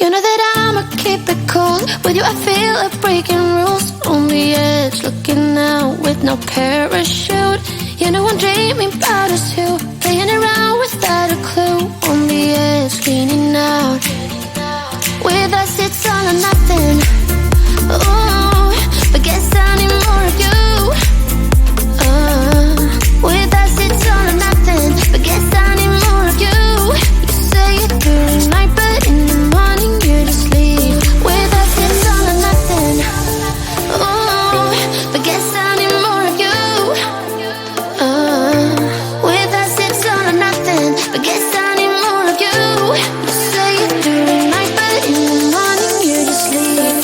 You know that I'ma keep it cool. With you I feel like breaking rules. On the edge, looking out with no parachute. You know I'm dreaming about us two, playing around without a clue. On the edge, leaning out. With us it's all or nothing. Ooh, but guess I need more of you. With us it's all or nothing, but guess I need more of you. You say it during night, but in the morning you just leave. With us it's all or nothing. Ooh, but guess I need more of you. With us it's all or nothing, but guess I need more of you. You say it during night, but in the morning you just leave.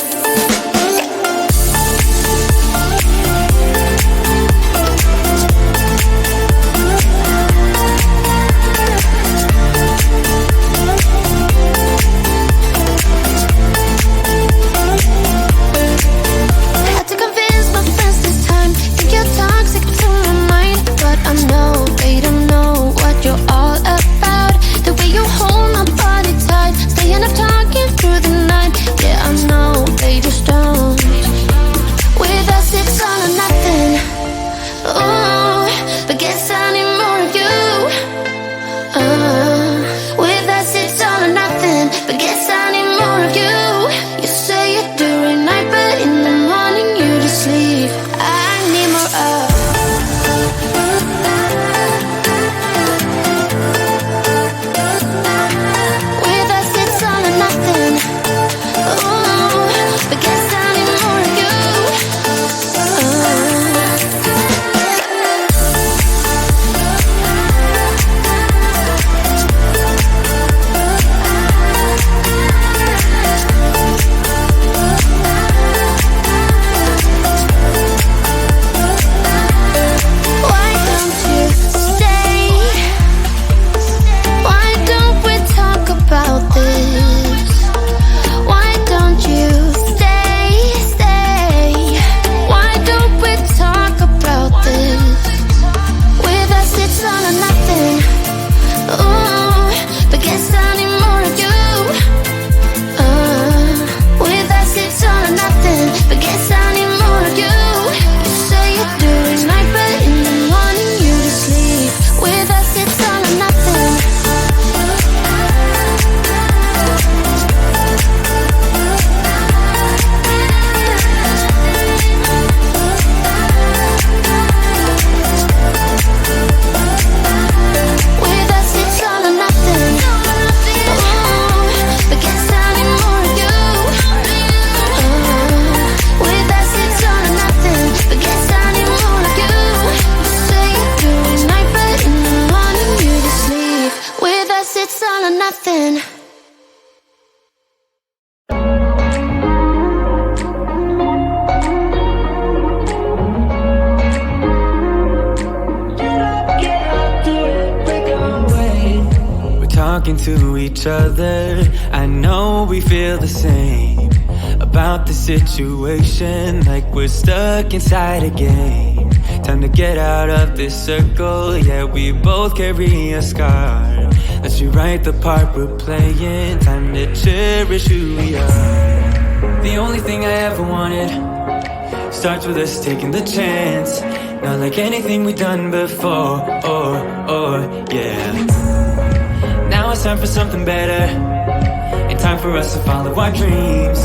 To each other, I know we feel the same about the situation, like we're stuck inside a game. Time to get out of this circle, yeah, we both carry a scar. Let's rewrite the part we're playing, time to cherish who we are. The only thing I ever wanted starts with us taking the chance, not like anything we've done before, yeah. Now it's time for something better, and time for us to follow our dreams.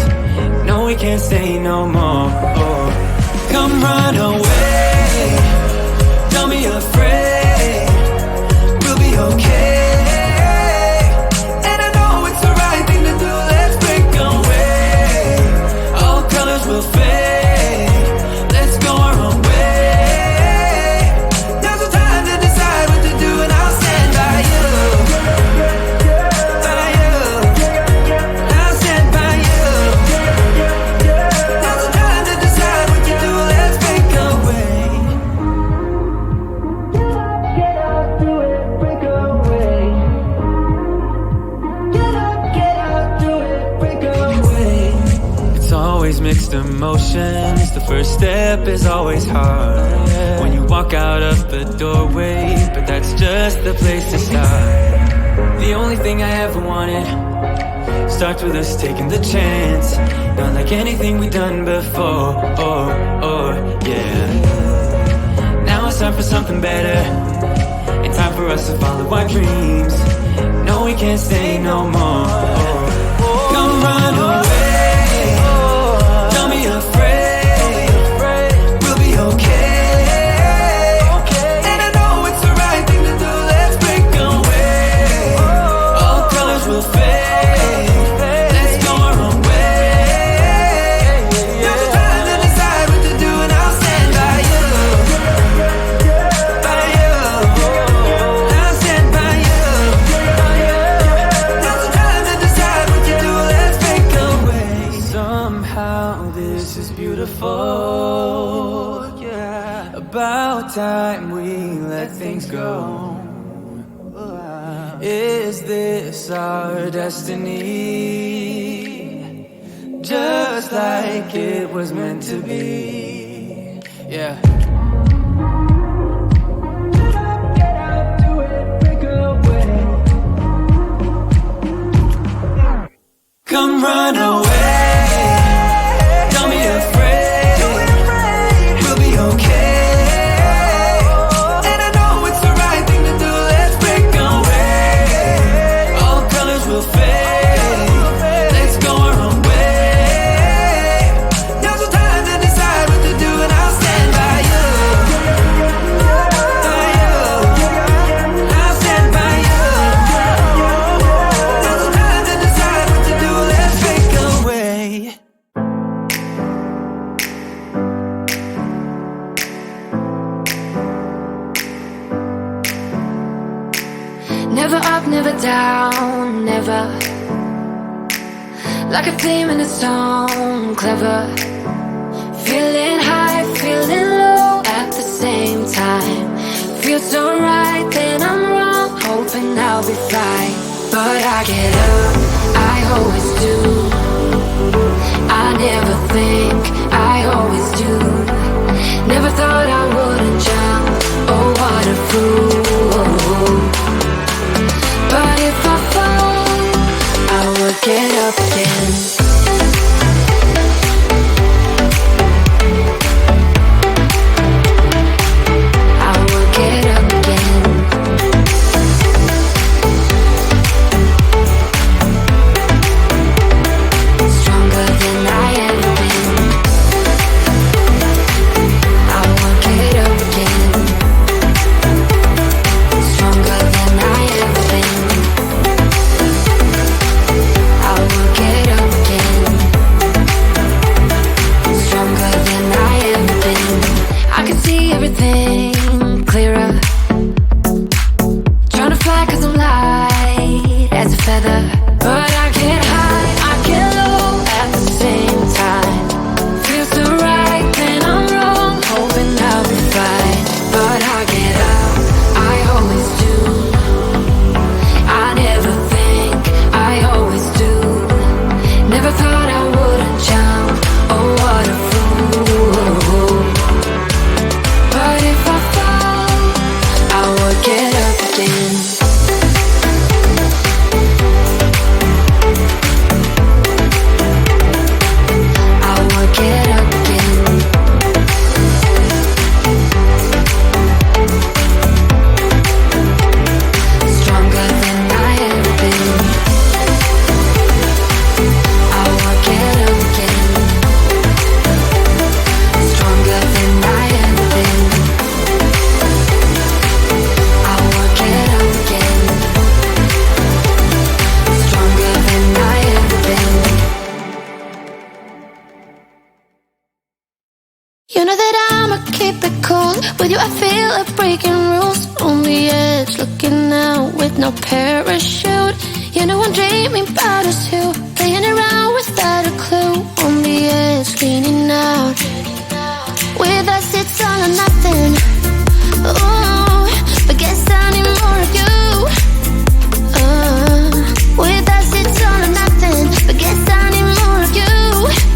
No, we can't stay no more. Come run away, don't be afraid, we'll be okay. And I know it's the right thing to do, let's break away. All colors will fade, let's go our own way. Now's the time to decide what to do, and I'll stand by you. Mixed emotions, the first step is always hard when you walk out of the doorway, but that's just the place to start. The only thing I ever wanted starts with us taking the chance. Not like anything we've done before. Yeah. Now it's time for something better, and time for us to follow our dreams. No, we can't stay no more. Come run away. Don't be afraid. We'll be okay. And I know it's the right thing to do. Let's break away. All colors will fade. Let's go our own way. Now's the time to decide what to do, and I'll stand by you. By you. I'll stand by you. Now's the time to decide what to do. Let's break away. Somehow this is beautiful. Yeah. About time we let things go. Is this our destiny? Just like it was meant to be. Yeah. Get out, do it, break away. Come run away. Don't be afraid. We'll be okay. And I know it's the right thing to do. Let's break away. All colors will fade. Let's go our own way. Now's the time to decide what to do, and I'll stand by you. By you. I'll stand by you. Now's the time to decide what to do. Let's break away. Never up, never down, never. Like a theme in a song, clever. Feeling high, feeling low at the same time. Feels so right, then I'm wrong, hoping I'll be fine. But I get up, I always do. I never think, I always do. Never thought I wouldn't jump, oh what a fool. But if I fall, I will get up again. I will get up again. Stronger than I ever been. I will get up again. Stronger than I ever been. I will get up again. Stronger than I ever been. I can see everything clearer. Trying to fly 'cause I'm light as a feather. But I get high, I get low at the same time. Feels so right, then I'm wrong, hoping I'll be fine. But I get up, I always do. I never think, I always do. Never thought I wouldn't jump, oh what a fool. But if I fall, I will get up again. I will get up again. Stronger than I ever been. I will get up again. Stronger than I ever been. I will get up again. Stronger than I ever been. You know that I'ma keep it cool. With you I feel like breaking rules. On the edge, looking out with no parachute. You know I'm dreaming about us two, playing around without a clue. On the edge, leaning out. With us it's all or nothing. Ooh, but guess I need more of you. With us it's all or nothing, but guess I need more of you.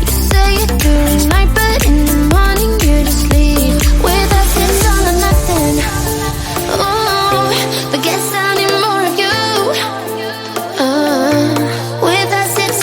You say it during the night, but in the morning you just leave. With us it's all or nothing. Ooh, but guess I need more of you. With us it's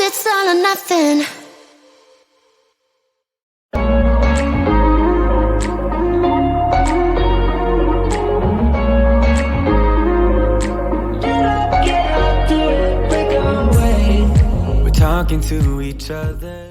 it's all or nothing. We're talking to each other.